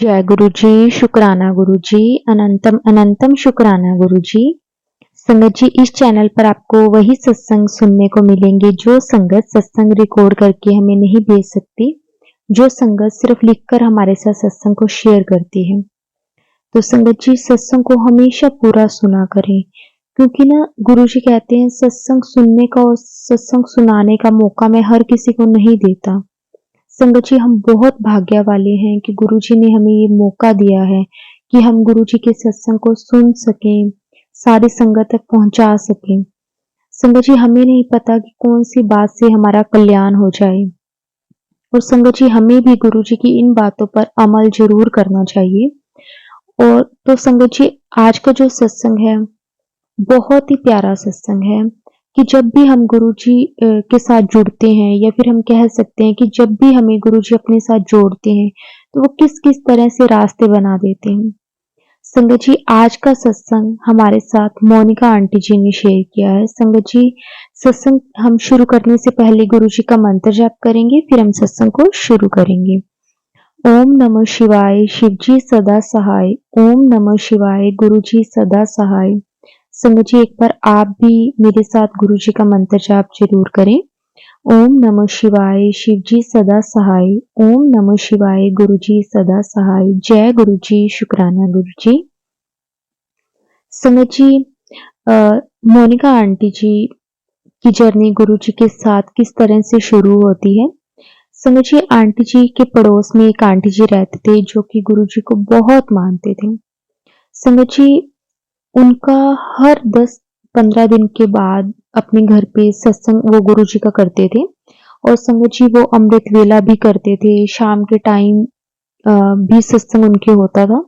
जय गुरु जी, शुक्राना गुरु जी, अनंतम अनंतम शुक्राना गुरु जी। संगत जी, इस चैनल पर आपको वही सत्संग सुनने को मिलेंगे जो संगत सत्संग रिकॉर्ड करके हमें नहीं भेज सकती, जो संगत सिर्फ लिखकर हमारे साथ सत्संग को शेयर करती है। तो संगत जी, सत्संग को हमेशा पूरा सुना करें, क्योंकि ना गुरु जी कहते हैं सत्संग सुनने का और सत्संग सुनाने का मौका मैं हर किसी को नहीं देता। संगत जी, हम बहुत भाग्य वाले हैं कि गुरु जी ने हमें ये मौका दिया है कि हम गुरु जी के सत्संग को सुन सकें, सारी संगत तक पहुंचा सकें। संगत जी, हमें नहीं पता कि कौन सी बात से हमारा कल्याण हो जाए, और संगत जी हमें भी गुरु जी की इन बातों पर अमल जरूर करना चाहिए। और तो संगत जी, आज का जो सत्संग है बहुत ही प्यारा सत्संग है कि जब भी हम गुरुजी के साथ जुड़ते हैं, या फिर हम कह सकते हैं कि जब भी हमें गुरुजी अपने साथ जोड़ते हैं, तो वो किस-किस तरह से रास्ते बना देते हैं। संगत जी, आज का सत्संग हमारे साथ मोनिका आंटी जी ने शेयर किया है। संगत जी, सत्संग हम शुरू करने से पहले गुरुजी का मंत्र जाप करेंगे, फिर हम सत्संग को शुरू करेंगे। ओम नमः शिवाय, शिवजी सदा सहाय। ओम नमः शिवाय, गुरुजी सदा सहाय। संगत जी, एक बार आप भी मेरे साथ गुरु जी का मंत्र जाप जरूर करें। ओम नमः शिवाय, शिवजी सदा सहाय। ओम नमः शिवाय, गुरु जी सदा सहाय। जय गुरु जी, शुक्राना गुरु जी। संगत जी, मोनिका आंटी जी की जर्नी गुरु जी के साथ किस तरह से शुरू होती है। संगत जी, आंटी जी के पड़ोस में एक आंटी जी रहते थे जो कि गुरु जी को बहुत मानते थे। संगत जी, उनका हर 10-15 दिन के बाद अपने घर पे सत्संग वो गुरुजी का करते थे, और संगत जी वो अमृत वेला भी करते थे। शाम के टाइम भी सत्संग उनके होता था,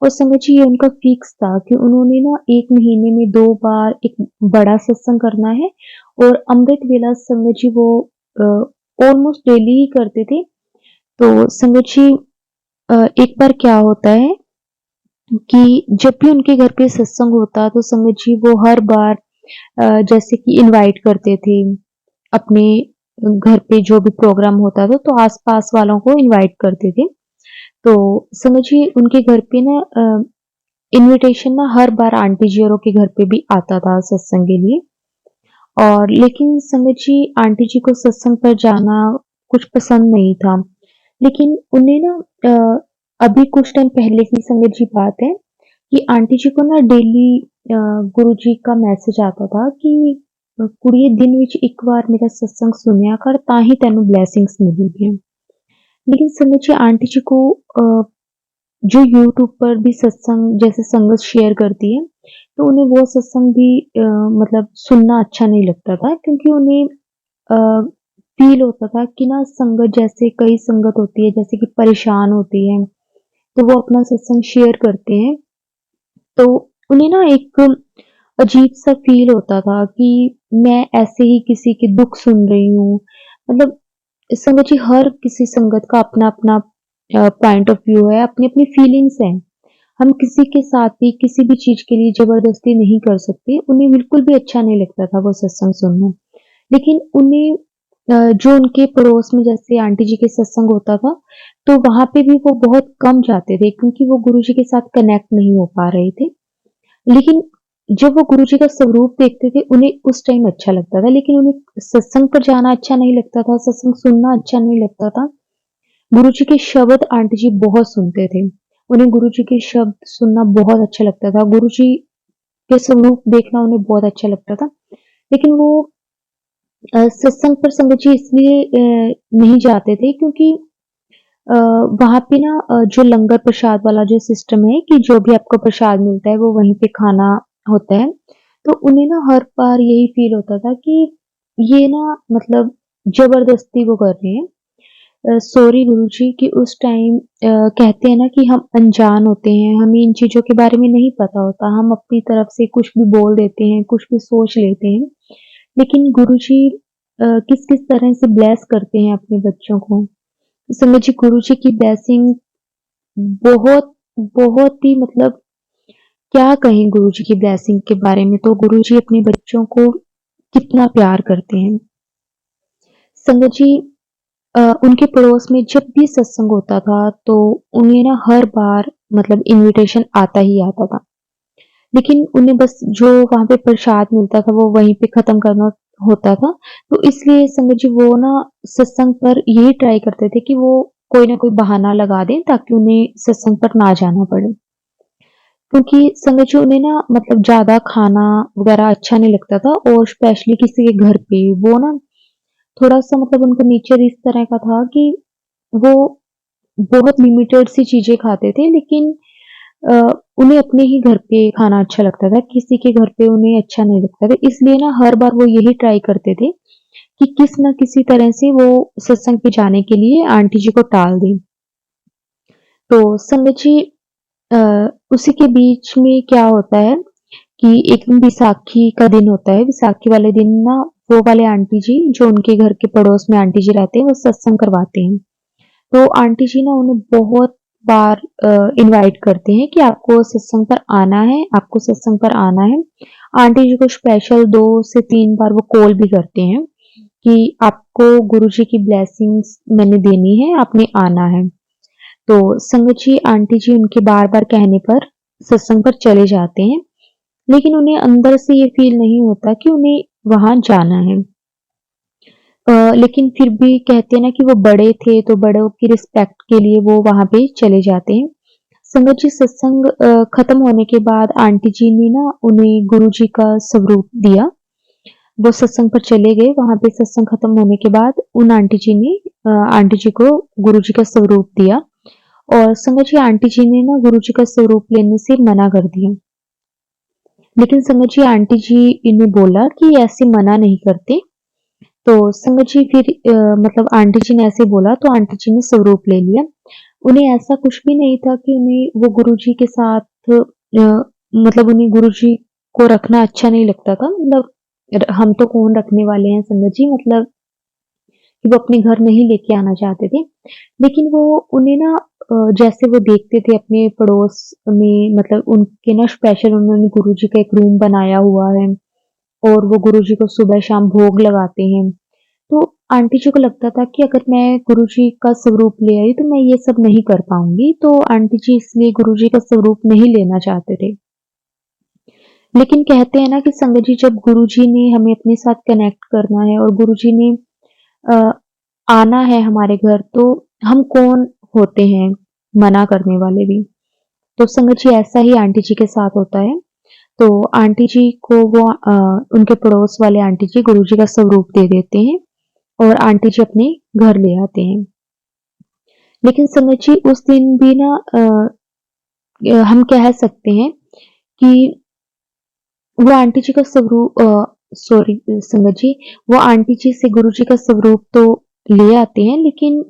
और संगत जी ये उनका फिक्स था कि उन्होंने ना 1 महीने में 2 बार एक बड़ा सत्संग करना है, और अमृत वेला संगत जी वो ऑलमोस्ट डेली ही करते थे। तो संगत जी, एक बार क्या होता है कि जब भी उनके घर पे सत्संग होता तो संगत जी वो हर बार जैसे कि इनवाइट करते थे अपने घर पे जो भी प्रोग्राम होता था, तो आस-पास वालों को इनवाइट करते थे। तो संगत जी उनके घर पे ना इनविटेशन ना हर बार आंटी जी औरों के घर पे भी आता था सत्संग के लिए। और लेकिन संगत जी, आंटी जी को सत्संग पर जाना कुछ पसंद नहीं था। लेकिन उन्हें ना अभी कुछ टाइम पहले की संगत जी बात है कि आंटी जी को ना डेली गुरु जी का मैसेज आता था कि कुड़िए दिन विच एक बार मेरा सत्संग सुनिया कर ताही तेनू ब्लैसिंग्स मिलेगी। लेकिन संगत जी, आंटी जी को जो यूट्यूब पर भी सत्संग जैसे संगत शेयर करती है, तो उन्हें वो सत्संग भी मतलब सुनना अच्छा नहीं लगता था, क्योंकि उन्हें फील होता था कि ना संगत जैसे कई संगत होती है जैसे कि परेशान होती है, तो वो अपना सत्संग शेयर करते हैं, तो उन्हें ना एक अजीब-सा फ़ील होता था कि मैं ऐसे ही किसी के दुःख सुन रही हूँ। मतलब संगत जी, हर किसी संगत का अपना-अपना पॉइंट ऑफ व्यू है, अपनी-अपनी फीलिंग्स हैं। हम किसी के साथ भी किसी भी चीज़ के लिए ज़बरदस्ती नहीं कर सकते। उन्हें बिल्कुल भी अच्छा नहीं लगता था वो सत्संग सुनना। लेकिन उन्हें जो उनके पड़ोस में जैसे आंटी जी के सत्संग होता था, तो वहाँ पे भी वो बहुत कम जाते थे, क्योंकि वो गुरु जी के साथ कनेक्ट नहीं हो पा रहे थे। लेकिन जब वो गुरुजी का स्वरूप देखते थे, उन्हें उस टाइम अच्छा लगता था, लेकिन उन्हें सत्संग पर जाना अच्छा नहीं लगता था, सत्संग सुनना अच्छा नहीं लगता था। गुरुजी के शब्द आंटी जी बहुत सुनते थे। उन्हें गुरुजी के शब्द सुनना बहुत अच्छा लगता था। गुरुजी के स्वरूप देखना उन्हें बहुत अच्छा लगता था। लेकिन वो सत्संग पर संगत जी इसलिए नहीं जाते थे, क्योंकि अ, वहाँ पे ना जो लंगर प्रसाद वाला जो सिस्टम है कि जो भी आपको प्रसाद मिलता है वो वहीं पे खाना होता है। तो उन्हें ना हर बार यही फ़ील होता था कि ये ना मतलब ज़बरदस्ती वो कर रहे हैं। सॉरी गुरुजी कि उस टाइम कहते हैं ना कि हम अनजान होते हैं, हमें इन चीज़ों के बारे में नहीं पता होता। हम अपनी तरफ से कुछ भी बोल देते हैं, कुछ भी सोच लेते हैं। लेकिन गुरुजी किस-किस तरह से ब्लेस करते हैं अपने बच्चों को। समझ गुरुजी की ब्लेसिंग बहुत, बहुत ही मतलब क्या कहें गुरुजी की ब्लेसिंग के बारे में, तो गुरुजी अपने बच्चों को कितना प्यार करते हैं। संगत जी, उनके पड़ोस में जब भी सत्संग होता था तो उन्हें ना हर बार मतलब इन्विटेशन आता ही आता था। लेकिन उन्हें बस जो वहाँ पे प्रसाद मिलता था वो वहीं पे ख़त्म करना होता था। तो इसलिए संगत जी वो ना सत्संग पर यही ट्राई करते थे कि वो कोई ना कोई बहाना लगा दें ताकि उन्हें सत्संग पर ना जाना पड़े। क्योंकि संगत जी उन्हें ना मतलब ज़्यादा खाना वग़ैरह अच्छा नहीं लगता था और स्पेशली किसी के घर पे वो ना थोड़ा-सा मतलब उनका नेचर इस तरह का था कि वो बहुत लिमिटेड सी चीज़ें खाते थे लेकिन अ, उन्हें अपने ही घर पे खाना अच्छा लगता था, किसी के घर पे उन्हें अच्छा नहीं लगता था। इसलिए ना हर बार वो यही ट्राई करते थे कि किस न किसी तरह से वो सत्संग पे जाने के लिए आंटी जी को टाल दें। तो संगत जी अ, उसी के बीच में क्या होता है कि एक दिन बैसाखी का दिन होता है। बैसाखी वाले दिन ना वो वाले आंटी जी जो उनके घर के पड़ोस में आंटी जी रहते हैं, वो सत्संग करवाते हैं। तो आंटी जी ना उन्हें बहुत बार इनवाइट करते हैं कि आपको सत्संग पर आना है, आपको सत्संग पर आना है। आंटी जी को स्पेशल 2 से 3 बार वो कॉल भी करते हैं कि आपको गुरुजी की ब्लेसिंग्स मैंने देनी है, आपने आना है। तो संगत जी, आंटी जी उनके बार-बार कहने पर सत्संग पर चले जाते हैं, लेकिन उन्हें अंदर से ये फ़ील नहीं होता कि उन्हें वहाँ जाना है। लेकिन फिर भी कहते हैं ना कि वो बड़े थे, तो बड़ों की रिस्पेक्ट के लिए वो वहाँ पे चले जाते हैं। संगत जी सत्संग खत्म होने के बाद आंटी जी ने ना उन्हें गुरुजी का स्वरूप दिया। वो सत्संग पर चले गए, वहाँ पे सत्संग खत्म होने के बाद उन आंटी जी ने आंटी जी को गुरुजी का स्वरूप दिया और संगत जी आंटी जी ने ना गुरुजी का स्वरूप लेने से मना कर दिया। लेकिन संगत जी आंटी जी इन्हें बोला कि ऐसे मना नहीं करते। तो संगत जी फिर मतलब आंटी जी ने ऐसे बोला तो आंटी जी ने स्वरूप ले लिया। उन्हें ऐसा कुछ भी नहीं था कि उन्हें वो गुरुजी के साथ मतलब उन्हें गुरुजी को रखना अच्छा नहीं लगता था। मतलब हम तो कौन रखने वाले हैं संगत जी मतलब कि वो अपने घर नहीं लेके आना चाहते थे। लेकिन वो उन्हें ना जैसे वो देखते थे अपने पड़ोस में मतलब उनके ना स्पेशल उन्होंने गुरुजी का एक रूम बनाया हुआ है और वो गुरुजी को सुबह-शाम भोग लगाते हैं। तो आंटी जी को लगता था कि अगर मैं गुरुजी का स्वरूप ले आई तो मैं ये सब नहीं कर पाऊँगी, तो आंटी जी इसलिए गुरुजी का स्वरूप नहीं लेना चाहते थे। लेकिन कहते हैं ना कि संगत जी जब गुरुजी ने हमें अपने साथ कनेक्ट करना है और गुरुजी ने अ, आना है हमारे घर तो हम कौन होते हैं मना करने वाले भी। तो संगत जी ऐसा ही आंटी जी के साथ होता है। तो आंटी जी को वो उनके पड़ोस वाले आंटी जी गुरुजी का स्वरूप दे देते हैं और आंटी जी अपने घर ले आते हैं। लेकिन संगत जी उस दिन भी ना हम कह सकते हैं कि वो आंटी जी का सॉरी संगत जी, वो आंटी जी से गुरुजी का स्वरूप तो ले आते हैं लेकिन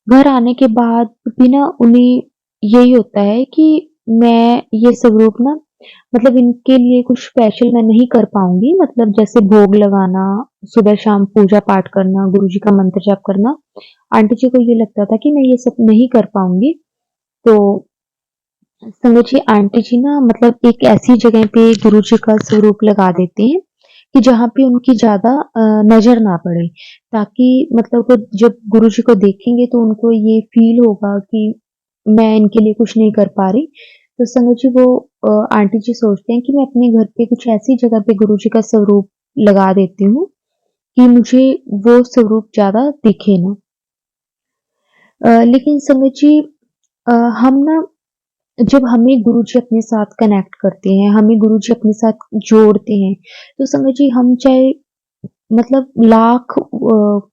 घर आने के बाद भी ना उन्हें यही होता है कि मैं ये स्वरूप ना मतलब इनके लिए कुछ स्पेशल मैं नहीं कर पाऊँगी मतलब जैसे भोग लगाना, सुबह-शाम पूजा-पाठ करना, गुरुजी का मंत्र जाप करना, आंटी जी को ये लगता था कि मैं ये सब नहीं कर पाऊँगी। तो संगत जी आंटी जी ना मतलब एक ऐसी जगह पे गुरुजी का स्वरूप लगा देते हैं कि जहाँ पे उनकी ज़्यादा नज़र ना पड़े, ताकि मतलब वो जब गुरुजी को देखेंगे तो उनको ये फ़ील होगा कि मैं इनके लिए कुछ नहीं कर पा रही। तो संगत जी वो आंटी जी सोचते हैं कि मैं अपने घर पे कुछ ऐसी जगह पे गुरुजी का स्वरूप लगा देती हूँ कि मुझे वो स्वरूप ज़्यादा दिखे ना। लेकिन संगत जी हम ना जब हमें गुरुजी अपने साथ कनेक्ट करते हैं, हमें गुरुजी अपने साथ जोड़ते हैं, तो संगत जी हम चाहे मतलब लाख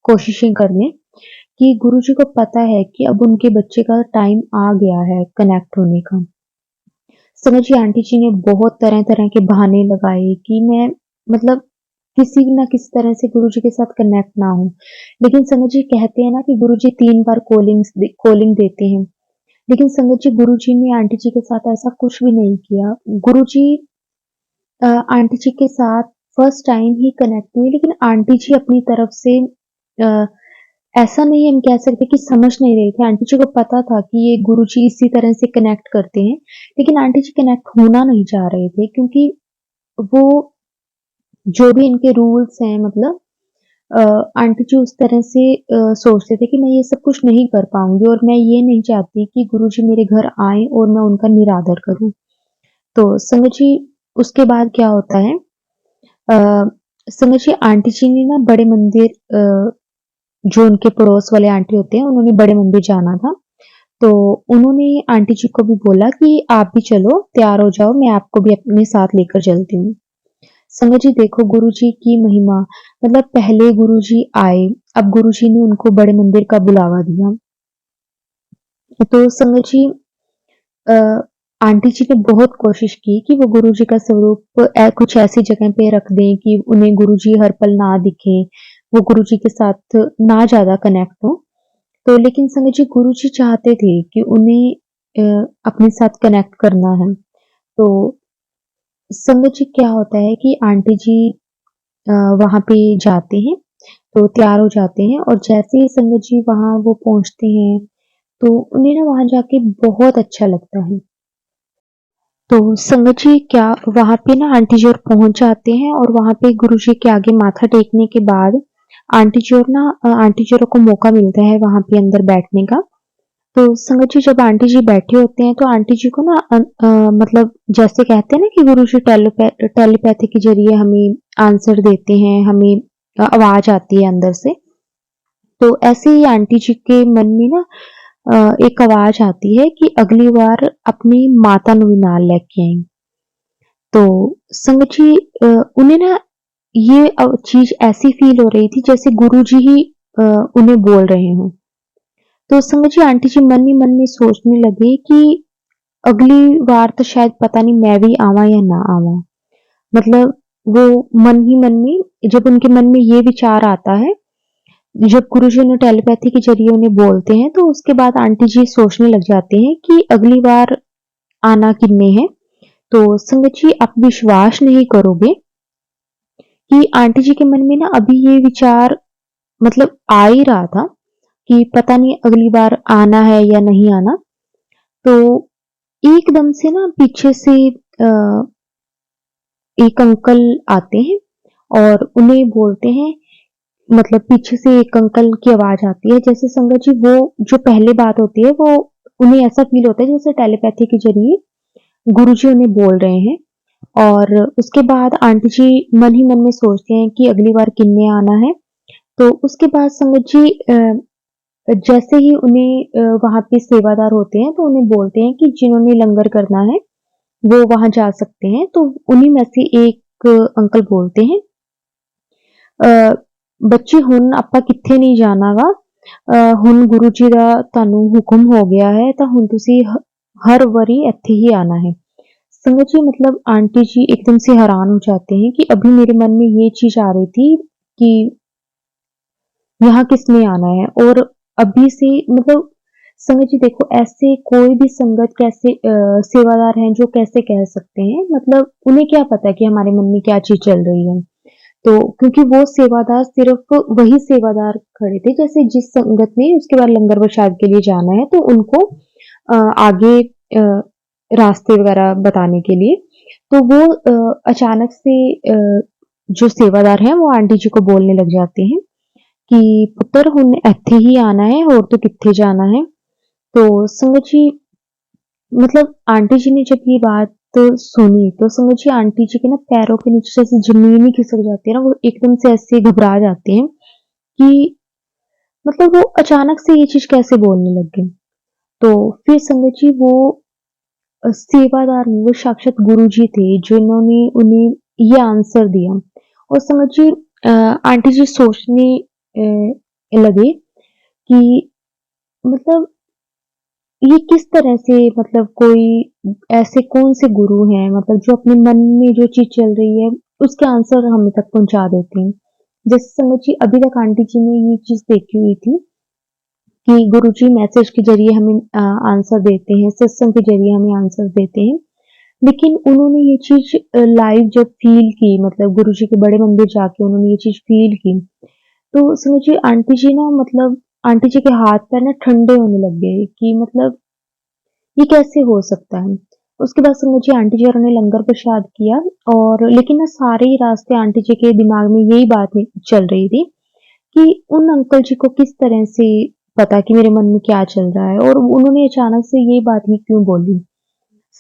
कोशिशें कर लें कि गुरुजी को पता है कि अब उनके बच्चे का टाइम आ गया है कनेक्ट होने का। संगत जी आंटी जी ने बहुत तरह-तरह के बहाने लगाए कि मैं मतलब किसी न किसी तरह से गुरुजी के साथ कनेक्ट ना हूँ। लेकिन संगत जी कहते हैं ना कि गुरुजी 3 बार कॉलिंग देते हैं। लेकिन संगत जी गुरुजी ने आंटी जी के साथ ऐसा कुछ भी नहीं किया। गुरुजी आंटी जी के साथ फर्स्ट टाइम ही कनेक्ट हुए लेकिन आंटी जी अपनी तरफ से अ, ऐसा नहीं हम कह सकते कि समझ नहीं रहे थे। आंटी जी को पता था कि ये गुरुजी इसी तरह से कनेक्ट करते हैं, लेकिन आंटी जी कनेक्ट होना नहीं चाह रहे थे क्योंकि वो जो भी इनके रूल्स हैं मतलब आंटी जी उस तरह से सोचते थे कि मैं ये सब कुछ नहीं कर पाऊँगी और मैं ये नहीं चाहती कि गुरुजी मेरे घर आएँ और मैं उनका निरादर करूँ। तो संगत जी उसके बाद क्या होता है, अ, संगत जी आंटी जी ने ना बड़े मंदिर, जो उनके पड़ोस वाले आंटी होते हैं, उन्होंने बड़े मंदिर जाना था। तो उन्होंने आंटी जी को भी बोला कि आप भी चलो, तैयार हो जाओ, मैं आपको भी अपने साथ लेकर चलती हूँ। संगत जी देखो गुरुजी की महिमा, मतलब पहले गुरुजी आए, अब गुरुजी ने उनको बड़े मंदिर का बुलावा दिया। तो संगत जी, अ, आंटी जी ने बहुत कोशिश की कि वो गुरुजी का स्वरूप कुछ ऐसी जगह पे रख दें कि उन्हें गुरुजी हर पल ना दिखें, वो गुरुजी के साथ ना ज़्यादा कनेक्ट हों। तो लेकिन संगत जी गुरुजी चाहते थे कि उन्हें अपने साथ कनेक्ट करना है। तो संगत जी क्या होता है कि आंटी जी अ, वहाँ पे जाते हैं, तो तैयार हो जाते हैं और जैसे ही संगत जी वहाँ वो पहुँचते हैं, तो उन्हें ना वहाँ जाके बहुत अच्छा लगता है। तो संगत जी क्या वहाँ पे ना आंटी जी और पहुँच जाते हैं और वहाँ पे गुरुजी के आगे माथा टेकने के बाद आंटी जी और को मौका मिलता है वहाँ पे अंदर बैठने का। तो संगत जी जब आंटी जी बैठे होते हैं तो आंटी जी को ना मतलब जैसे कहते हैं ना कि गुरुजी टेलीपैथी के ज़रिए हमें आंसर देते हैं, हमें आवाज़ आती है अंदर से। तो ऐसे ही आंटी जी के मन में ना एक आवाज़ आती है कि अगली बार अपनी माता नूं भी नाल लैके आईं। तो संगत जी, उन्हें ना ये चीज़ ऐसी फ़ील हो रही थी जैसे गुरुजी ही अ, उन्हें बोल रहे हों। तो संगत जी आंटी जी मन ही मन में सोचने लगे कि अगली बार तो शायद पता नहीं मैं भी आवां या ना आवां। मतलब वो मन ही मन में जब उनके मन में ये विचार आता है, जब गुरुजी उन्हें टेलीपैथी के ज़रिए उन्हें बोलते हैं, तो उसके बाद आंटी जी सोचने लग जाते हैं कि अगली बार आना किन्ने है। तो संगत जी आप विश्वास नहीं करोगे कि आंटी जी के मन में ना अभी ये विचार मतलब आ ही रहा था कि पता नहीं अगली बार आना है या नहीं आना। तो एकदम से ना पीछे से एक अंकल आते हैं और उन्हें बोलते हैं, मतलब पीछे से एक अंकल की आवाज़ आती है, जैसे संगत जी वो जो पहले बात होती है वो उन्हें ऐसा फ़ील होता है जैसे टेलीपैथी के ज़रिए गुरुजी उन्हें बोल रहे हैं। और उसके बाद आंटी जी मन ही मन में सोचते हैं कि अगली बार किन्ने आना है। तो उसके बाद संगत जी जैसे ही उन्हें वहाँ पे सेवादार होते हैं तो उन्हें बोलते हैं कि जिन्होंने लंगर करना है, वो वहाँ जा सकते हैं। तो उन्हीं में से एक अंकल बोलते हैं, ਅ, "ਬੱਚੀ ਹੁਣ ਆਪਾਂ ਕਿੱਥੇ ਨਹੀਂ ਜਾਣਾ ਗਾ, ਹੁਣ ਗੁਰੂ जी ਦਾ ਤੁਹਾਨੂੰ ਹੁਕਮ हो गया है ਤਾਂ ਹੁਣ ਤੁਸੀਂ हर वारी ਇੱਥੇ ही आना है।" संगत जी मतलब आंटी जी एकदम से हैरान हो जाते हैं कि अभी मेरे मन में ये चीज़ आ रही थी कि यहाँ किसने आना है और अभी से मतलब संगत जी देखो ऐसे कोई भी संगत कैसे सेवादार हैं जो कैसे कह सकते हैं, मतलब उन्हें क्या पता कि हमारे मन में क्या चीज़ चल रही है। तो क्योंकि वो सेवादार सिर्फ़ वही सेवादार खड़े थे, जैसे जिस संगत ने उसके बाद लंगर प्रसाद के लिए जाना है तो उनको आगे रास्ते वग़ैरह बताने के लिए। तो वो अचानक से जो सेवादार हैं वो आंटी जी को बोलने लग जाते हैं कि पुत्तर हुण ਇੱਥੇ ही आना है और तो कित्थे जाना है। तो संगत जी मतलब आंटी जी ने जब ये बात सुनी तो समझिए आंटी जी के ना पैरों के नीचे जैसे ज़मीन ही खिसक जाती है ना, वो एकदम से ऐसे घबरा जाते हैं कि मतलब वो अचानक से ये चीज़ कैसे बोलने लग गए। तो फिर संगत जी वो सेवादार नहीं, वो साक्षात गुरुजी थे जिन्होंने उन्हें ये आंसर दिया। और संगत जी आंटी जी सोचने लगे कि मतलब ये किस तरह से, मतलब कोई ऐसे कौन से गुरु हैं मतलब जो अपने मन में जो चीज़ चल रही है उसके आंसर हमें तक पहुँचा देते हैं। जैसे समझ जी अभी तक आंटी जी ने ये चीज़ देखी हुई थी कि गुरुजी मैसेज के ज़रिए हमें आंसर देते हैं, सत्संग के ज़रिए हमें आंसर देते हैं। लेकिन उन्होंने ये चीज़ लाइव जब फ़ील की, मतलब गुरुजी के बड़े मंदिर जाके उन्होंने ये चीज़ फ़ील की, तो समझिए आंटी जी ना मतलब आंटी जी के हाथ-पैर ना ठंडे होने लग गए कि मतलब ये कैसे हो सकता है? उसके बाद से मुझे आंटी जी और ने लंगर प्रसाद किया और लेकिन ना सारे ही रास्ते आंटी जी के दिमाग में यही बात चल रही थी कि उन अंकल जी को किस तरह से पता कि मेरे मन में क्या चल रहा है और उन्होंने अचानक से ये बात ही क्यों बोली।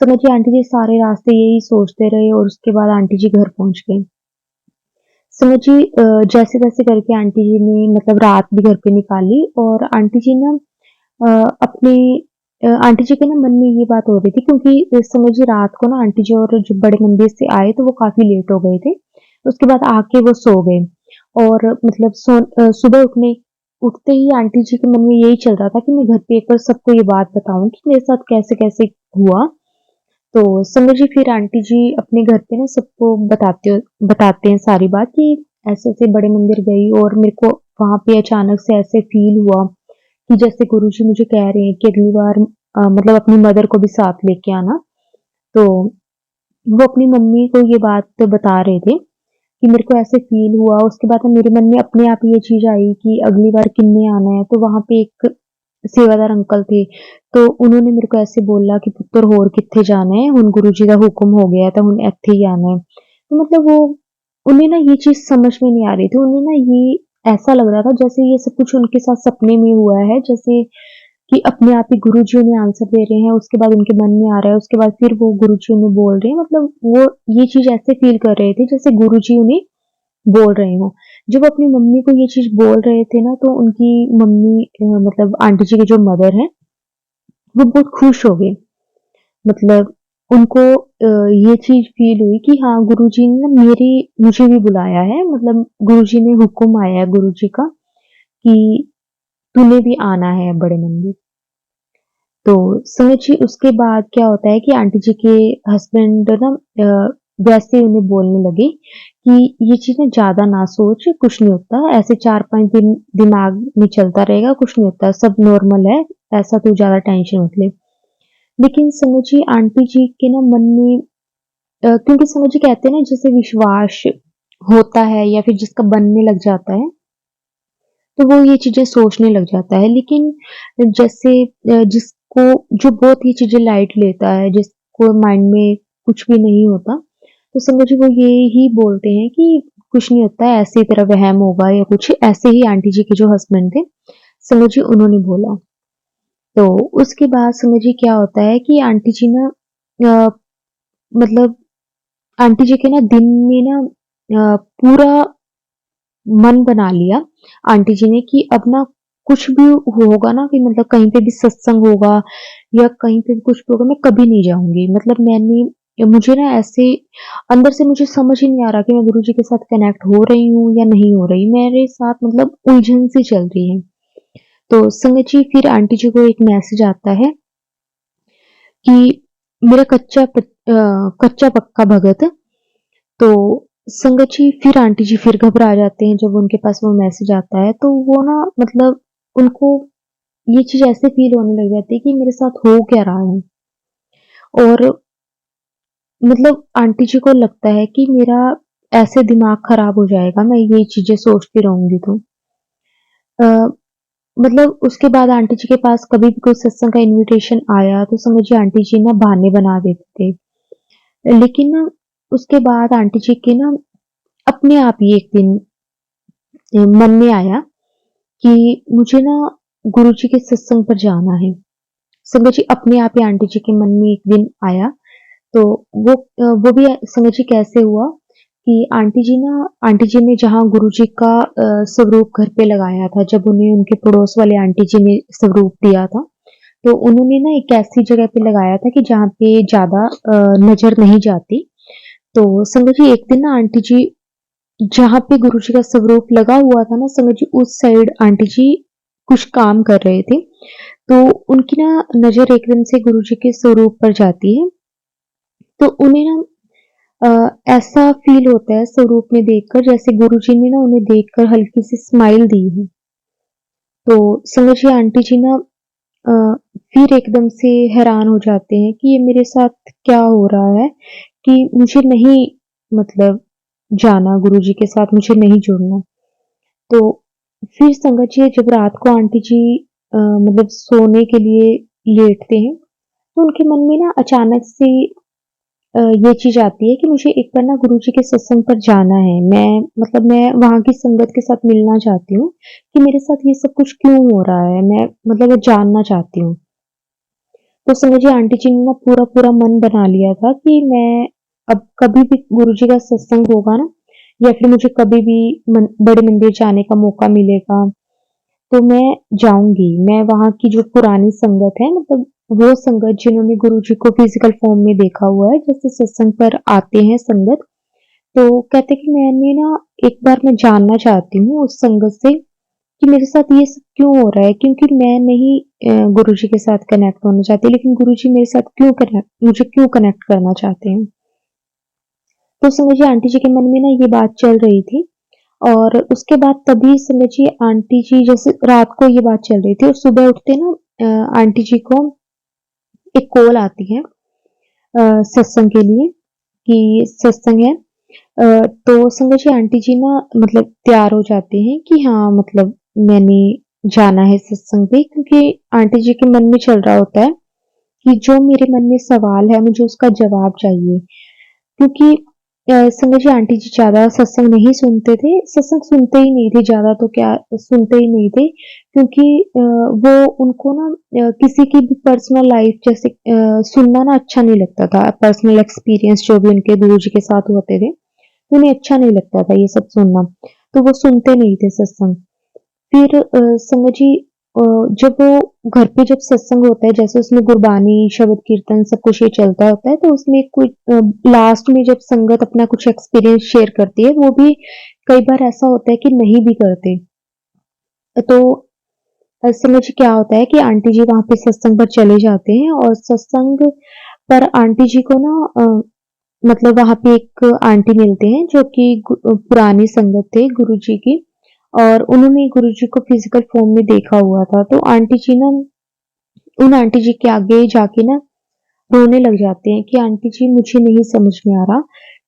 समझिए आंटी जी सारे रास्ते यही सोचते रहे और उसके बाद आंटी जी घर पहुँच गए। समझिए जैसे-तैसे करके आंटी जी ने मतलब रात भी घर पे निकाली और आंटी जी ना अपने आंटी जी के ना मन में ये बात हो रही थी क्योंकि समझिए रात को ना आंटी जी और जो बड़े मंदिर से आए तो वो काफ़ी लेट हो गए थे। उसके बाद आके वो सो गए और मतलब सुबह उठते ही आंटी जी के मन में यही चल रहा था कि मैं घर पे एक बार सबको ये बात बताऊँ कि मेरे साथ कैसे-कैसे हुआ। तो समझिए फिर आंटी जी अपने घर पे ना सबको बताते हैं सारी बात कि ऐसे-ऐसे बड़े मंदिर गई और मेरे को वहाँ पे अचानक से ऐसे फ़ील हुआ कि जैसे गुरुजी मुझे कह रहे हैं कि अगली बार मतलब अपनी मदर को भी साथ लेके आना। तो वो अपनी मम्मी को ये बात बता रहे थे कि मेरे को ऐसे फ़ील हुआ। उसके बाद ना मेरे मन में अपने आप ये चीज़ आई कि अगली बार किन्ने आना है, तो वहाँ पे एक सेवादार अंकल थे, तो उन्होंने मेरे को ऐसे बोला कि पुत्तर होर कित्थे जाना है, हुण गुरु जी दा हुक्म हो गया तो हुण इत्थे ही आना है। तो मतलब वो उन्हें ना ये चीज़ समझ में नहीं आ रही थी, उन्हें ना ये ऐसा लग रहा था जैसे ये सब कुछ उनके साथ सपने में हुआ है, जैसे कि अपने आप ही गुरुजी उन्हें आंसर दे रहे हैं, उसके बाद उनके मन में आ रहा है, उसके बाद फिर वो गुरुजी उन्हें बोल रहे हैं, मतलब वो ये चीज़ ऐसे फ़ील कर रहे थे जैसे गुरुजी उन्हें बोल रहे हों। जब वो अपनी मम्मी को ये चीज़ बोल रहे थे ना तो उनकी मम्मी मतलब आंटी जी की जो मदर हैं, वो बहुत खुश हो गए। मतलब उनको ये चीज़ फ़ील हुई कि हाँ, गुरुजी ने ना मुझे भी बुलाया है, मतलब गुरुजी ने हुक्म आया है गुरुजी का कि तूने भी आना है बड़े मंदिर। तो समझिए उसके बाद क्या होता है कि आंटी जी के हस्बैंड ना वैसे ही उन्हें बोलने लगे कि ये चीज़ ना ज़्यादा ना सोच, कुछ नहीं होता, ऐसे 4-5 दिन दिमाग में चलता रहेगा, कुछ नहीं होता, सब नॉर्मल है, ऐसा तू ज़्यादा टेंशन मत ले। लेकिन समझिए आंटी जी के ना मन में क्योंकि समझिए कहते हैं ना जैसे विश्वास होता है या फिर जिसका बनने लग जाता है, तो वो ये चीज़ें सोचने लग जाता है। लेकिन जैसे जिसको जो बहुत ही चीज़ें लाइट लेता है, जिसको माइंड में कुछ भी नहीं होता, तो समझिए वो ये ही बोलते हैं कि कुछ नहीं होता है, ऐसे ही तेरा वहम होगा या कुछ, ऐसे ही आंटी जी के जो हस्बैंड थे, समझिए उन्होंने बोला। तो उसके बाद समझिए क्या होता है कि आंटी जी ना अ, मतलब आंटी जी के ना दिन में ना पूरा मन बना लिया आंटी जी ने कि अब ना कुछ भी होगा ना कि मतलब कहीं पे भी सत्संग होगा या कहीं पे भी कुछ भी होगा मैं कभी नहीं जाऊँगी। मतलब मुझे ना ऐसे अंदर से मुझे समझ ही नहीं आ रहा कि मैं गुरुजी के साथ कनेक्ट हो रही हूँ या नहीं हो रही। मेरे साथ मतलब उलझन सी चल रही है। तो संगत जी फिर आंटी जी को एक मैसेज आता है कि मेरा कच्चा पक्का भगत। तो संगत जी फिर आंटी जी फिर घबरा जाते हैं जब उनके पास वो मैसेज आता है, तो वो ना मतलब उनको ये चीज़ ऐसे फ़ील होने लग जाती है कि मेरे साथ हो क्या रहा है? और मतलब आंटी जी को लगता है कि मेरा ऐसे दिमाग खराब हो जाएगा, मैं ये चीज़ें सोचती रहूँगी तो। अ, मतलब उसके बाद आंटी जी के पास कभी भी कोई सत्संग का इन्विटेशन आया, तो समझिए आंटी जी ना बहाने बना देते थे। लेकिन ना उसके बाद आंटी जी के ना अपने आप ही एक दिन मन में आया कि मुझे ना गुरुजी के सत्संग पर जाना है। संगत जी अपने आप ही आंटी जी के मन में एक दिन आया, तो वो भी संगत जी कैसे हुआ कि आंटी जी ने जहाँ गुरुजी का स्वरूप घर पे लगाया था, जब उन्हें उनके पड़ोस वाले आंटी जी ने स्वरूप दिया था, तो उन्होंने ना एक ऐसी जगह पे लगाया था कि जहाँ पे ज़्यादा नज़र नहीं जाती। तो संगत जी एक दिन ना आंटी जी जहाँ पे गुरुजी का स्वरूप लगा हुआ था ना समझ उस साइड आंटी जी कुछ काम कर रहे थे। तो उनकी ना नज़र एकदम से गुरुजी के स्वरूप पर जाती है। तो उन्हें ना ऐसा फ़ील होता है स्वरूप में देखकर जैसे गुरुजी ने ना उन्हें देखकर हल्की सी स्माइल दी है। तो समझिए आंटी जी ना अ, फिर एकदम से हैरान हो जाते हैं कि ये मेरे साथ क्या हो रहा है कि मुझे नहीं मतलब जाना गुरुजी के साथ मुझे नहीं जुड़ना। तो फिर संगत जी जब रात को आंटी जी मतलब सोने के लिए लेटते हैं, तो उनके मन में ना अचानक से ये चीज़ आती है कि मुझे एक बार ना गुरुजी के सत्संग पर जाना है। मैं वहाँ की संगत के साथ मिलना चाहती हूँ कि मेरे साथ ये सब कुछ क्यों हो रहा है? मैं जानना चाहती हूँ। तो समझिए आंटी जी ने ना पूरा-पूरा मन बना लिया था कि मैं अब कभी भी गुरुजी का सत्संग होगा ना या फिर मुझे कभी भी बड़े मंदिर जाने का मौका मिलेगा, तो मैं जाऊँगी। मैं वहाँ की जो पुरानी संगत है मतलब वो संगत जिन्होंने गुरुजी को फिज़िकल फ़ॉर्म में देखा हुआ है, जैसे सत्संग पर आते हैं संगत, तो कहते हैं कि मैंने ना एक बार मैं जानना चाहती हूँ उस संगत से कि मेरे साथ ये सब क्यों हो रहा है? क्योंकि मैं नहीं गुरुजी के साथ कनेक्ट होना चाहती, लेकिन गुरुजी मेरे साथ मुझे क्यों कनेक्ट करना चाहते हैं? तो समझिए आंटी जी के मन में ना ये बात चल रही थी और उसके बाद तभी समझिए आंटी जी जैसे रात को ये बात चल रही थी और सुबह उठते ना आंटी जी को एक कॉल आती है सत्संग के लिए कि सत्संग है। तो समझिए आंटी जी ना मतलब तैयार हो जाते हैं कि हाँ मतलब मैंने जाना है सत्संग पे क्योंकि आंटी जी के मन में चल रहा होता है कि जो मेरे मन में सवाल है मुझे उसका जवाब चाहिए। क्योंकि समझिए आंटी जी ज़्यादा सत्संग नहीं सुनते थे, सत्संग सुनते ही नहीं थे ज़्यादा तो क्या सुनते ही नहीं थे क्योंकि वो उनको ना किसी की भी पर्सनल लाइफ़ जैसे सुनना ना अच्छा नहीं लगता था, पर्सनल एक्सपीरियंस जो भी उनके गुरुजी के साथ होते थे, उन्हें अच्छा नहीं लगता था ये सब सुनना, तो वो सुनते नहीं थे सत्संग। फिर समझिए अ, जब वो घर पे जब सत्संग होता है जैसे उसमें गुरबानी, शबद कीर्तन सब कुछ ये चलता होता है तो उसमें कोई लास्ट में जब संगत अपना कुछ एक्सपीरियंस शेयर करती है वो भी कई बार ऐसा होता है कि नहीं भी करते। तो समझिए क्या होता है कि आंटी जी वहाँ पे सत्संग पर चले जाते हैं और सत्संग पर आंटी जी को ना मतलब वहाँ पे एक आंटी मिलते हैं जो कि पुरानी संगत थे गुरुजी की और उन्होंने गुरुजी को फिजिकल फॉर्म में देखा हुआ था। तो आंटी जी ना उन आंटी जी के आगे जाके ना रोने लग जाते हैं कि आंटी जी मुझे नहीं समझ में आ रहा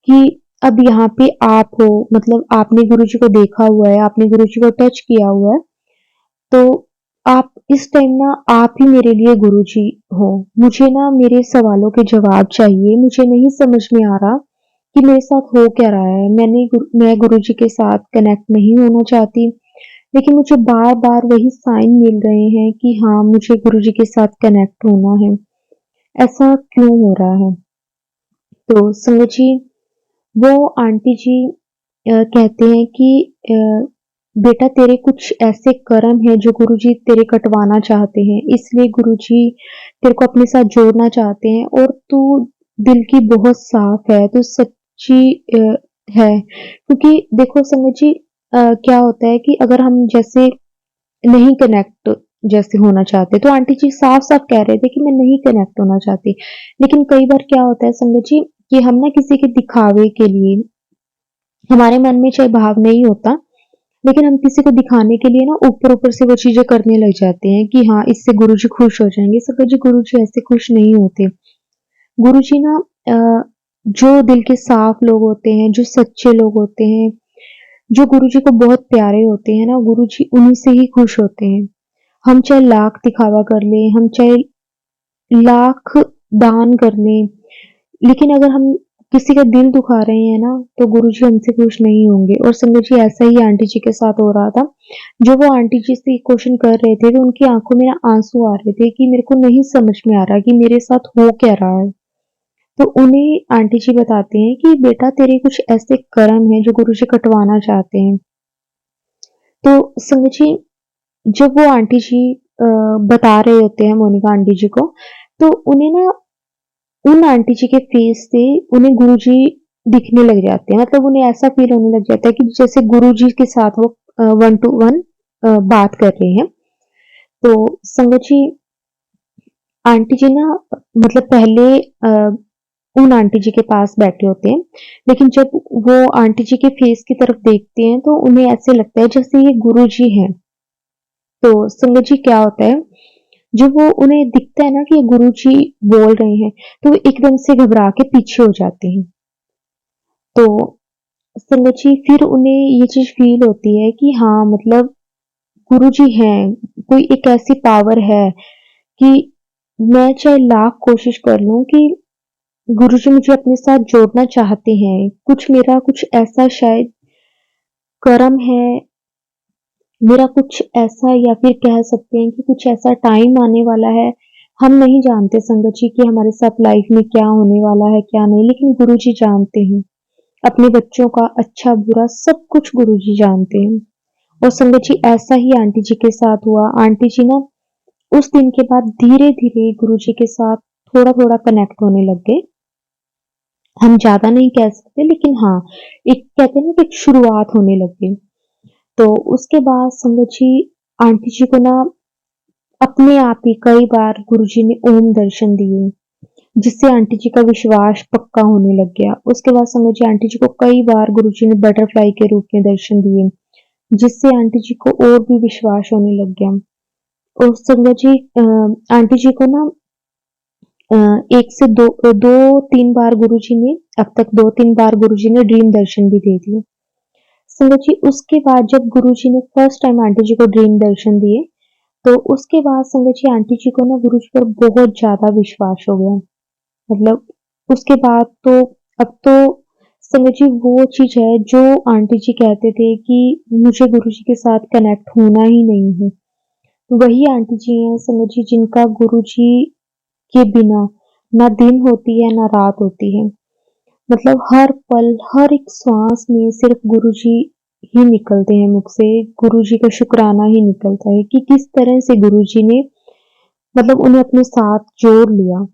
कि अब यहाँ पे आप हो मतलब आपने गुरुजी को देखा हुआ है, आपने गुरुजी को टच किया हुआ है, तो आप इस टाइम ना आप ही मेरे लिए गुरुजी हो। मुझे ना मेरे सवालों के जवाब चाहिए, मुझे नहीं समझ में आ रहा कि मेरे साथ हो क्या रहा है। मैं गुरुजी के साथ कनेक्ट नहीं होना चाहती, लेकिन मुझे बार-बार वही साइन मिल रहे हैं कि हाँ, मुझे गुरुजी के साथ कनेक्ट होना है। ऐसा क्यों हो रहा है? तो समझिए वो आंटी जी कहते हैं कि अ, बेटा तेरे कुछ ऐसे कर्म हैं जो गुरुजी तेरे कटवाना चाहते हैं, इसलिए गुरुजी तेरे को अपने साथ जोड़ना चाहते हैं और तू दिल की बहुत साफ है, तू सच्ची है। क्योंकि देखो समझिए क्या होता है कि अगर हम जैसे नहीं कनेक्ट जैसे होना चाहते, तो आंटी जी साफ-साफ कह रहे थे कि मैं नहीं कनेक्ट होना चाहती। लेकिन कई बार क्या होता है संगत जी कि हम ना किसी के दिखावे के लिए हमारे मन में चाहे भाव नहीं होता, लेकिन हम किसी को दिखाने के लिए ना ऊपर-ऊपर से वो चीज़ें करने लग जाते हैं कि हाँ, इससे गुरुजी खुश हो जाएँगे। संगत जी गुरुजी ऐसे खुश नहीं होते। गुरुजी ना अ, जो दिल के साफ लोग होते हैं, जो सच्चे लोग होते हैं, जो गुरुजी को बहुत प्यारे होते हैं ना, गुरुजी उन्हीं से ही खुश होते हैं। हम चाहे लाख दिखावा कर लें, हम चाहे लाख दान कर लें, लेकिन अगर हम किसी का दिल दुखा रहे हैं ना, तो गुरुजी हमसे खुश नहीं होंगे और संगत जी ऐसा ही आंटी जी के साथ हो रहा था। जब वो आंटी जी से क्वेश्चन कर रहे थे, तो उनकी आँखों में ना आँसू आ रहे थे कि मेरे को नहीं समझ में आ रहा कि मेरे साथ हो क्या रहा है। तो उन्हें आंटी जी बताते हैं कि बेटा तेरे कुछ ऐसे कर्म हैं जो गुरुजी कटवाना चाहते हैं। तो संगत जी जब वो आंटी जी बता रहे होते हैं मोनिका आंटी जी को, तो उन्हें ना उन आंटी जी के फेस से उन्हें गुरुजी दिखने लग जाते हैं। मतलब उन्हें ऐसा फ़ील होने लग जाता है कि जैसे गुरुजी के साथ वो 1 टू 1 बात कर रहे हैं। तो संगत जी आंटी जी ना मतलब पहले उन आंटी जी के पास बैठे होते हैं, लेकिन जब वो आंटी जी के फेस की तरफ देखते हैं, तो उन्हें ऐसे लगता है जैसे ये गुरुजी हैं। तो संगत जी क्या होता है जब वो उन्हें दिखता है ना कि ये गुरुजी बोल रहे हैं, तो वो एकदम से घबरा के पीछे हो जाते हैं। तो संगत जी फिर उन्हें ये चीज़ फ़ील होती है कि हाँ, मतलब गुरुजी हैं, कोई एक ऐसी पावर है कि मैं चाहे लाख कोशिश कर लूँ कि गुरुजी मुझे अपने साथ जोड़ना चाहते हैं। कुछ ऐसा शायद कर्म है, मेरा कुछ ऐसा, या फिर कह सकते हैं कि कुछ ऐसा टाइम आने वाला है। हम नहीं जानते संगत जी कि हमारे साथ लाइफ में क्या होने वाला है, क्या नहीं, लेकिन गुरुजी जानते हैं। अपने बच्चों का अच्छा बुरा सब कुछ गुरुजी जानते हैं। और संगत जी ऐसा ही आंटी जी के साथ हुआ। आंटी जी ना उस दिन के बाद धीरे-धीरे गुरुजी के साथ थोड़ा-थोड़ा कनेक्ट होने लग गए। हम ज़्यादा नहीं कह सकते, लेकिन हाँ, एक कहते हैं ना कि एक शुरुआत होने लग गई। तो उसके बाद संगत जी आंटी जी को ना अपने आप ही कई बार गुरुजी ने ओम दर्शन दिए, जिससे आंटी जी का विश्वास पक्का होने लग गया। उसके बाद संगत जी आंटी जी को कई बार गुरुजी ने बटरफ्लाई के रूप में दर्शन दिए, जिससे आंटी जी को और भी विश्वास होने लग गया। और संगत जी आंटी जी को ना 1 से 2-3 बार गुरुजी ने, अब तक 2-3 बार गुरुजी ने ड्रीम दर्शन भी दे दिए। संगत जी उसके बाद जब गुरुजी ने फर्स्ट टाइम आंटी जी को ड्रीम दर्शन दिए, तो उसके बाद संगत जी आंटी जी को ना गुरुजी पर बहुत ज़्यादा विश्वास हो गया। मतलब उसके बाद तो अब तो संगत जी वो चीज़ है जो आंटी जी कहते थे कि मुझे गुरुजी के साथ कनेक्ट होना ही नहीं है। वही आंटी जी हैं संगत जी जिनका गुरुजी के बिना ना दिन होती है ना रात होती है। मतलब हर पल, हर एक श्वास में सिर्फ गुरुजी ही निकलते हैं मुख से, गुरुजी का शुक्राना ही निकलता है कि किस तरह से गुरुजी ने मतलब उन्हें अपने साथ जोड़ लिया।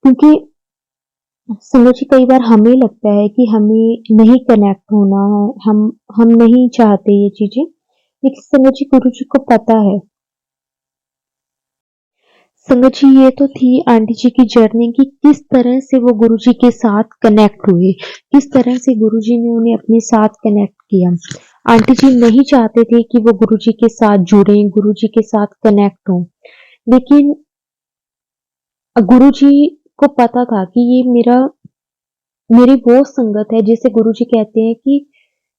क्योंकि संगत जी कई बार हमें लगता है कि हमें नहीं कनेक्ट होना है, हम नहीं चाहते ये चीज़ें, लेकिन संगत जी गुरुजी को पता है। संगत जी ये तो थी आंटी जी की जर्नी कि किस तरह से वो गुरुजी के साथ कनेक्ट हुए, किस तरह से गुरुजी ने उन्हें अपने साथ कनेक्ट किया। आंटी जी नहीं चाहते थे कि वो गुरुजी के साथ जुड़ें, गुरुजी के साथ कनेक्ट हों, लेकिन गुरुजी को पता था कि ये मेरी वो संगत है जिसे गुरुजी कहते हैं कि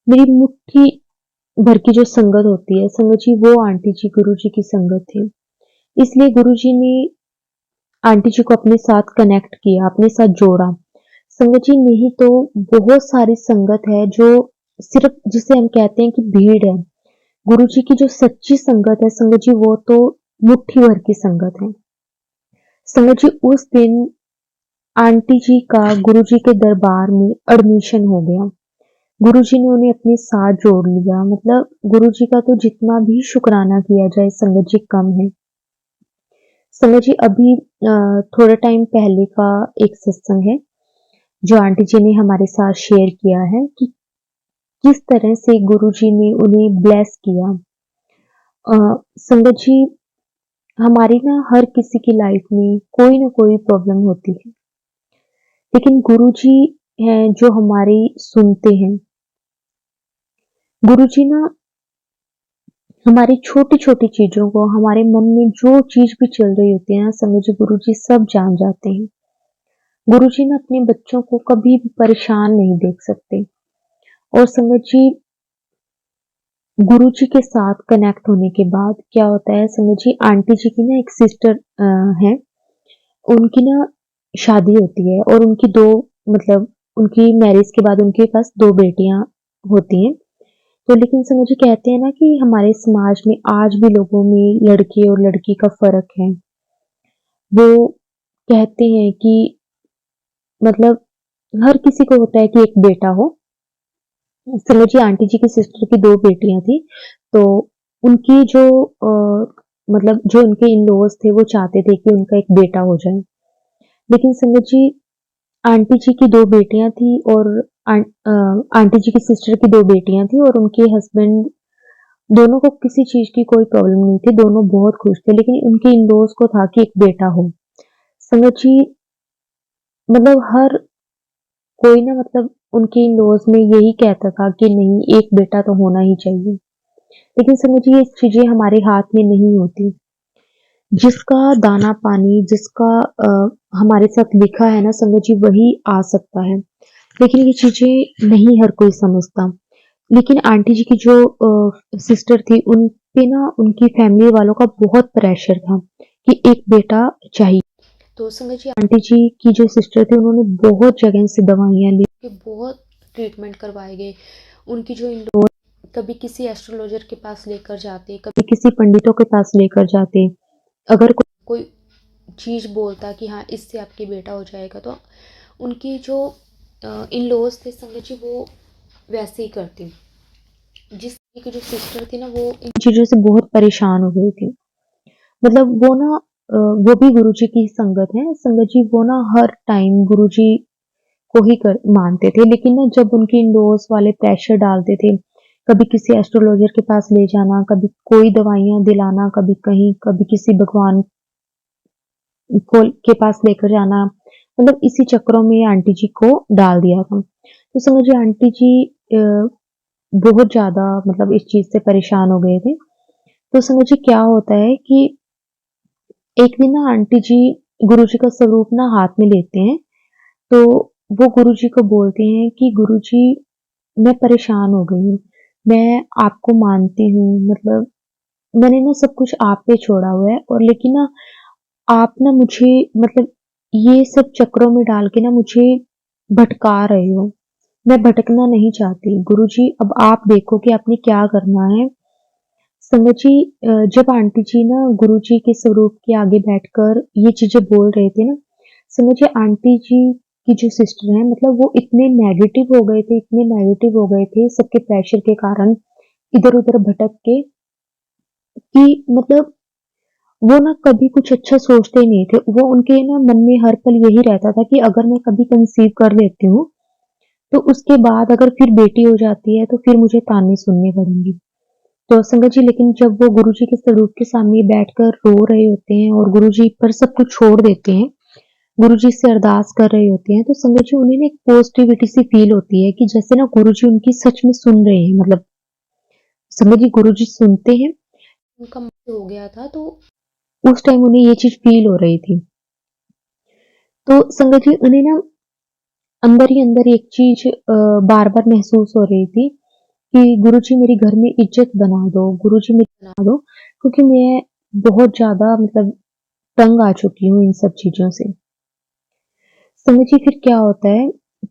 मेरी मुट्ठी भर की जो संगत होती है, संगत जी वो आंटी जी गुरुजी की संगत थी। इसलिए गुरुजी ने आंटी जी को अपने साथ कनेक्ट किया, अपने साथ जोड़ा। संगत जी नहीं तो बहुत सारी संगत है जो सिर्फ जिसे हम कहते हैं कि भीड़ है। गुरुजी की जो सच्ची संगत है संगत जी वो तो मुट्ठी भर की संगत है। संगत जी उस दिन आंटी जी का गुरुजी के दरबार में एडमिशन हो गया। गुरुजी ने उन्हें अपने साथ जोड़ लिया। मतलब गुरुजी का तो जितना भी शुक्राना किया जाए संगत जी कम है। संगत जी अभी थोड़ा टाइम पहले का एक सत्संग है जो आंटी जी ने हमारे साथ शेयर किया है कि किस तरह से गुरुजी ने उन्हें ब्लेस किया। संगत जी हमारी ना हर किसी की लाइफ में कोई ना कोई प्रॉब्लम होती है, लेकिन गुरुजी हैं जो हमारी सुनते हैं। गुरुजी ना हमारी छोटी-छोटी चीज़ों को, हमारे मन में जो चीज़ भी चल रही होती है ना संगत जी गुरुजी सब जान जाते हैं। गुरुजी ना अपने बच्चों को कभी भी परेशान नहीं देख सकते। और संगत जी गुरुजी के साथ कनेक्ट होने के बाद क्या होता है संगत जी आंटी जी की ना एक सिस्टर है, उनकी ना शादी होती है और उनकी 2 मतलब उनकी मैरिज के बाद उनके पास 2 बेटियाँ होती हैं। तो लेकिन संगत जी कहते हैं ना कि हमारे समाज में आज भी लोगों में लड़के और लड़की का फ़र्क है। वो कहते हैं कि मतलब हर किसी को होता है कि एक बेटा हो। संगत जी आंटी जी की सिस्टर की 2 बेटियाँ थी, तो उनकी जो मतलब जो उनके इन-लॉज़ थे वो चाहते थे कि उनका एक बेटा हो जाए। लेकिन संगत जी आंटी जी की 2 बेटियाँ थी और आंटी जी की सिस्टर की 2 बेटियाँ थी और उनके हस्बैंड दोनों को किसी चीज़ की कोई प्रॉब्लम नहीं थी, दोनों बहुत खुश थे, लेकिन उनके इन-लॉज़ को था कि एक बेटा हो। संगत जी मतलब हर कोई ना मतलब उनके इन-लॉज़ में यही कहता था कि नहीं एक बेटा तो होना ही चाहिए। लेकिन संगत जी ये चीज़ें हमारे हाथ में नहीं होती। जिसका दाना-पानी जिसका हमारे साथ लिखा है ना संगत जी वही आ सकता है। लेकिन ये चीज़ें नहीं हर कोई समझता। लेकिन आंटी जी की जो सिस्टर थी उन पे ना उनकी फैमिली वालों का बहुत प्रेशर था कि एक बेटा चाहिए। तो संगत जी आंटी जी की जो सिस्टर थी उन्होंने बहुत जगह से दवाइयाँ ली, बहुत ट्रीटमेंट करवाए गए। उनकी जो इन कभी किसी एस्ट्रोलॉजर के पास लेकर जाते, कभी किसी पंडितों के पास लेकर जाते। अगर कोई चीज़ बोलता कि हाँ इससे आपके बेटा हो जाएगा, तो उनकी जो इन लॉज थे संगत जी वो वैसे ही करती। जिस की जो सिस्टर थी ना वो इन चीज़ों से बहुत परेशान हो गई थी। मतलब वो ना वो भी गुरुजी की संगत है। संगत जी वो ना हर टाइम गुरुजी को ही कर मानते थे, लेकिन ना जब उनके इन-लॉज़ वाले प्रेशर डालते थे, कभी किसी एस्ट्रोलॉजर के पास ले जाना, कभी कोई दवाइयाँ दिलाना, कभी कहीं, कभी किसी भगवान को के पास लेकर जाना, मतलब इसी चक्करों में आंटी जी को डाल दिया था। तो समझिए आंटी जी बहुत ज़्यादा मतलब इस चीज़ से परेशान हो गए थे। तो समझिए क्या होता है कि एक दिन ना आंटी जी गुरुजी का स्वरूप ना हाथ में लेते हैं, तो वो गुरुजी को बोलते हैं कि गुरुजी मैं परेशान हो गई हूँ, मैं आपको मानती हूँ, मतलब मैंने ना सब कुछ आप पे छोड़ा हुआ है, और लेकिन ना आप ना मुझे मतलब ये सब चक्करों में डाल के ना मुझे भटका रहे हो। मैं भटकना नहीं चाहती। गुरुजी अब आप देखो कि आपने क्या करना है। संगत जी जब आंटी जी ना गुरुजी के स्वरूप के आगे बैठकर ये चीज़ें बोल रहे थे ना, संगत जी आंटी जी की जो सिस्टर हैं मतलब वो इतने नेगेटिव हो गए थे, इतने नेगेटिव हो गए थे सबके प्रेशर के कारण, इधर-उधर भटक के कि मतलब वो ना कभी कुछ अच्छा सोचते ही नहीं थे। वो उनके ना मन में हर पल यही रहता था कि अगर मैं कभी कंसीव कर लेती हूँ, तो उसके बाद अगर फिर बेटी हो जाती है, तो फिर मुझे ताने सुनने पड़ेंगे। तो संगत जी लेकिन जब वो गुरुजी के स्वरूप के सामने बैठकर रो रहे होते हैं और गुरुजी पर सब कुछ छोड़ देते हैं, गुरुजी से अरदास कर रहे होते हैं, तो संगत जी उन्हें ना एक पॉजिटिविटी सी फील होती है कि जैसे ना गुरुजी उनकी सच में सुन रहे हैं, मतलब संगत जी गुरुजी सुनते हैं, उनका मन हो गया था, तो उस टाइम उन्हें ये चीज़ फील हो रही थी। तो संगत जी उन्हें ना अंदर ही अंदर एक चीज़ बार-बार महसूस हो रही थी कि गुरुजी मेरे घर में इज़्ज़त बना दो, गुरुजी मेरी बना दो, क्योंकि मैं बहुत ज़्यादा मतलब तंग आ चुकी हूँ इन सब चीज़ों से। समझिए फिर क्या होता है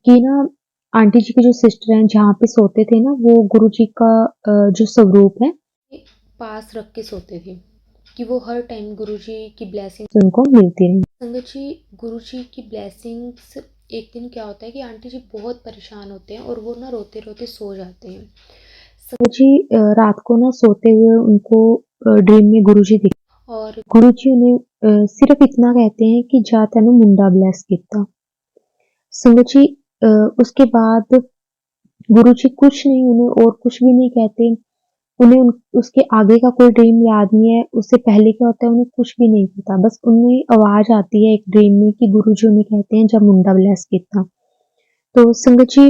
कि ना आंटी जी की जो सिस्टर हैं जहाँ पे सोते थे ना वो गुरुजी का जो स्वरूप है पास रख के सोते थे कि वो हर टाइम गुरुजी की ब्लेसिंग्स उनको मिलती रही। संगत जी गुरुजी की ब्लेसिंग्स एक दिन क्या होता है कि आंटी जी बहुत परेशान होते हैं और वो ना रोते-रोते सो जाते हैं। संगत जी रात को ना सोते हुए उनको ड्रीम में गुरुजी दिखते हैं और गुरुजी उन्हें सिर्फ इतना कहते हैं कि जा तेनू मुंडा ब्लेस किता। संगत जी उसके बाद गुरुजी कुछ नहीं उन्हें और कुछ भी नहीं कहते। उन्हें उसके आगे का कोई ड्रीम याद नहीं है, उससे पहले क्या होता है उन्हें कुछ भी नहीं पता। बस उन्हें आवाज़ आती है एक ड्रीम में कि गुरुजी उन्हें कहते हैं जा मुंडा ब्लेस किता। तो संगत जी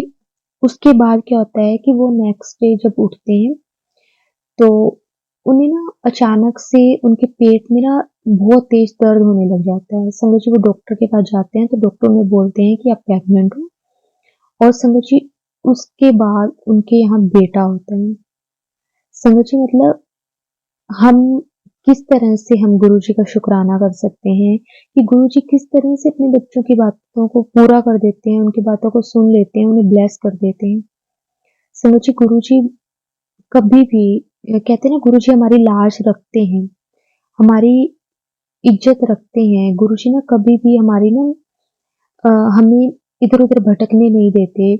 उसके बाद क्या होता है कि वो नेक्स्ट डे जब उठते हैं, तो उन्हें ना अचानक से उनके पेट में ना बहुत तेज़ दर्द होने लग जाता है। संगत जी वो डॉक्टर के पास जाते हैं, तो डॉक्टर उन्हें बोलते हैं कि आप प्रेग्नेंट हो, और संगत जी उसके बाद उनके यहाँ बेटा होता है। संगत जी मतलब हम किस तरह से हम गुरुजी का शुक्राना कर सकते हैं कि गुरुजी किस तरह से अपने बच्चों की बातों को पूरा कर देते हैं, उनकी बातों को सुन लेते हैं, उन्हें ब्लेस कर देते हैं। संगत जी गुरुजी कभी भी कहते हैं ना गुरुजी हमारी लाज रखते हैं, हमारी इज़्ज़त रखते हैं। गुरुजी ना कभी भी हमारी ना हमें इधर-उधर भटकने नहीं देते।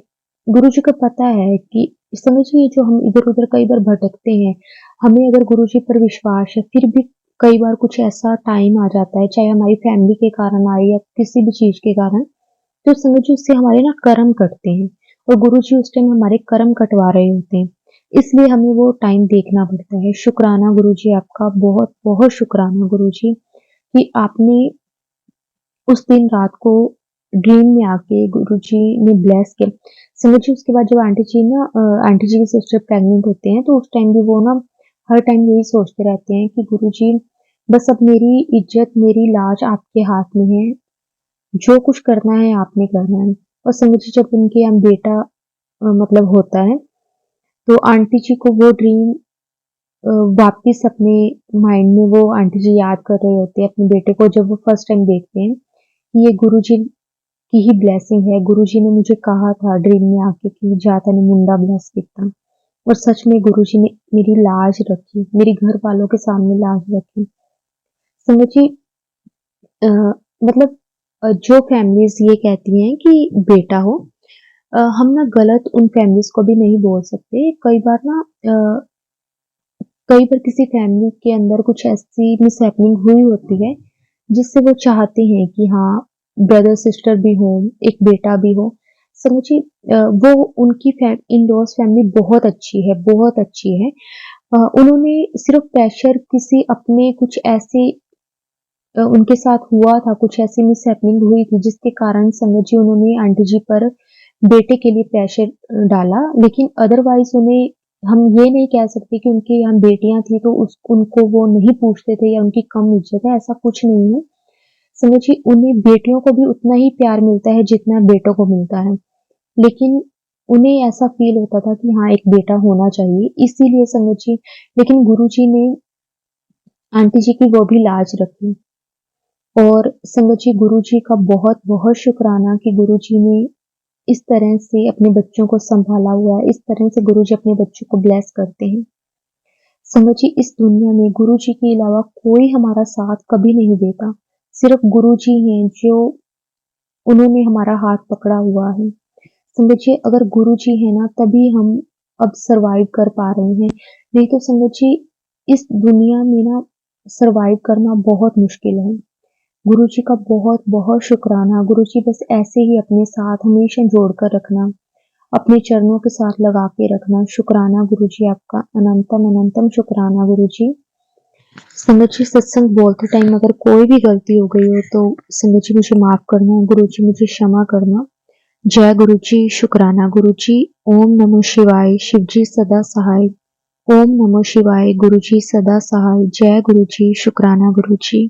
गुरुजी को पता है कि समझिए जो हम इधर-उधर कई बार भटकते हैं, हमें अगर गुरुजी पर विश्वास है, फिर भी कई बार कुछ ऐसा टाइम आ जाता है, चाहे हमारी फैमिली के कारण आए या किसी भी चीज़ के कारण, तो समझिए उससे हमारे ना कर्म कटते हैं और गुरुजी उस टाइम हमारे कर्म कटवा रहे होते हैं। इसलिए हमें वो टाइम देखना पड़ता है। शुक्राना गुरुजी आपका, बहुत-बहुत शुक्राना गुरुजी कि आपने उस दिन रात को ड्रीम में आके गुरुजी ने ब्लेस किया। समझिए उसके बाद जब आंटी जी ना आंटी जी की सिस्टर प्रेग्नेंट होते हैं, तो उस टाइम भी वो ना हर टाइम यही सोचते रहते हैं कि गुरुजी बस अब मेरी इज़्ज़त, मेरी लाज आपके हाथ में है। जो कुछ करना है आपने करना है। और समझिए जब उनके यहाँ बेटा मतलब होता है, तो आंटी जी को वो ड्रीम वापिस अपने माइंड में वो आंटी जी याद कर रहे होते हैं अपने बेटे को जब वो फर्स्ट टाइम देखते हैं। कि ये गुरुजी की ही ब्लेसिंग है। गुरुजी ने मुझे कहा था ड्रीम में आके कि जा तने मुंडा ब्लेस किता, और सच में गुरुजी ने मेरी लाज रखी, मेरे घर वालों के सामने लाज रखी। संगत जी, अ, मतलब जो फैमिलीज़ ये कहती हैं कि बेटा हो, हम ना गलत उन फैमिलीज़ को भी नहीं बोल सकते। कई बार ना कई बार किसी फैमिली के अंदर कुछ ऐसी मिसहैपनिंग हुई होती है, जिससे वो चाहते हैं कि हाँ, ब्रदर सिस्टर भी हों, एक बेटा भी हो। समझिए, वो उनकी इन-लॉज़ फैमिली बहुत अच्छी है, बहुत अच्छी है। उन्होंने सिर्फ़ प्रेशर किसी अपने कुछ ऐसे उनके साथ हुआ था, कुछ ऐसी मिसहैपनिंग हुई थी जिसके कारण संगत जी उन्होंने आंटी जी पर बेटे के लिए प्रेशर डाला, लेकिन अदरवाइज़ उन्हें हम ये नहीं कह सकते कि उनके यहाँ बेटियाँ थी तो उस उनको वो नहीं पूछते थे या उनकी कम इज़्ज़त है, ऐसा कुछ नहीं है। संगत जी, उन्हें बेटियों को भी उतना ही प्यार मिलता है जितना बेटों को मिलता है, लेकिन उन्हें ऐसा फ़ील होता था कि हाँ, एक बेटा होना चाहिए, इसीलिए संगत जी, लेकिन गुरुजी ने आंटी जी की वो भी लाज रखी। और संगत जी, गुरुजी का बहुत-बहुत शुक्राना कि गुरुजी ने इस तरह से अपने बच्चों को सँभाला हुआ है, इस तरह से गुरुजी अपने बच्चों को ब्लेस करते हैं। संगत जी, इस दुनिया में गुरुजी के अलावा कोई हमारा साथ कभी नहीं देता। सिर्फ़ गुरुजी हैं जो उन्होंने हमारा हाथ पकड़ा हुआ है। संगत जी, अगर गुरुजी हैं ना तभी हम अब सर्वाइव कर पा रहे हैं। नहीं तो संगत जी, इस दुनिया में ना सर्वाइव करना बहुत मुश्किल है। गुरुजी का बहुत-बहुत शुक्राना। गुरुजी बस ऐसे ही अपने साथ हमेशा जोड़ कर रखना, अपने चरणों के साथ लगा के रखना। शुक्राना गुरुजी आपका, अनंतम अनंतम शुक्राना गुरुजी। संगत जी, सत्संग बोलते टाइम अगर कोई भी गलती हो गई हो तो संगत जी मुझे माफ़ करना, गुरुजी मुझे क्षमा करना। जय गुरुजी, शुक्राना गुरुजी। ओम नमः शिवाय, शिवजी सदा सहाय। ओम नमः शिवाय, गुरुजी सदा सहाय। जय गुरुजी, शुक्राना गुरुजी।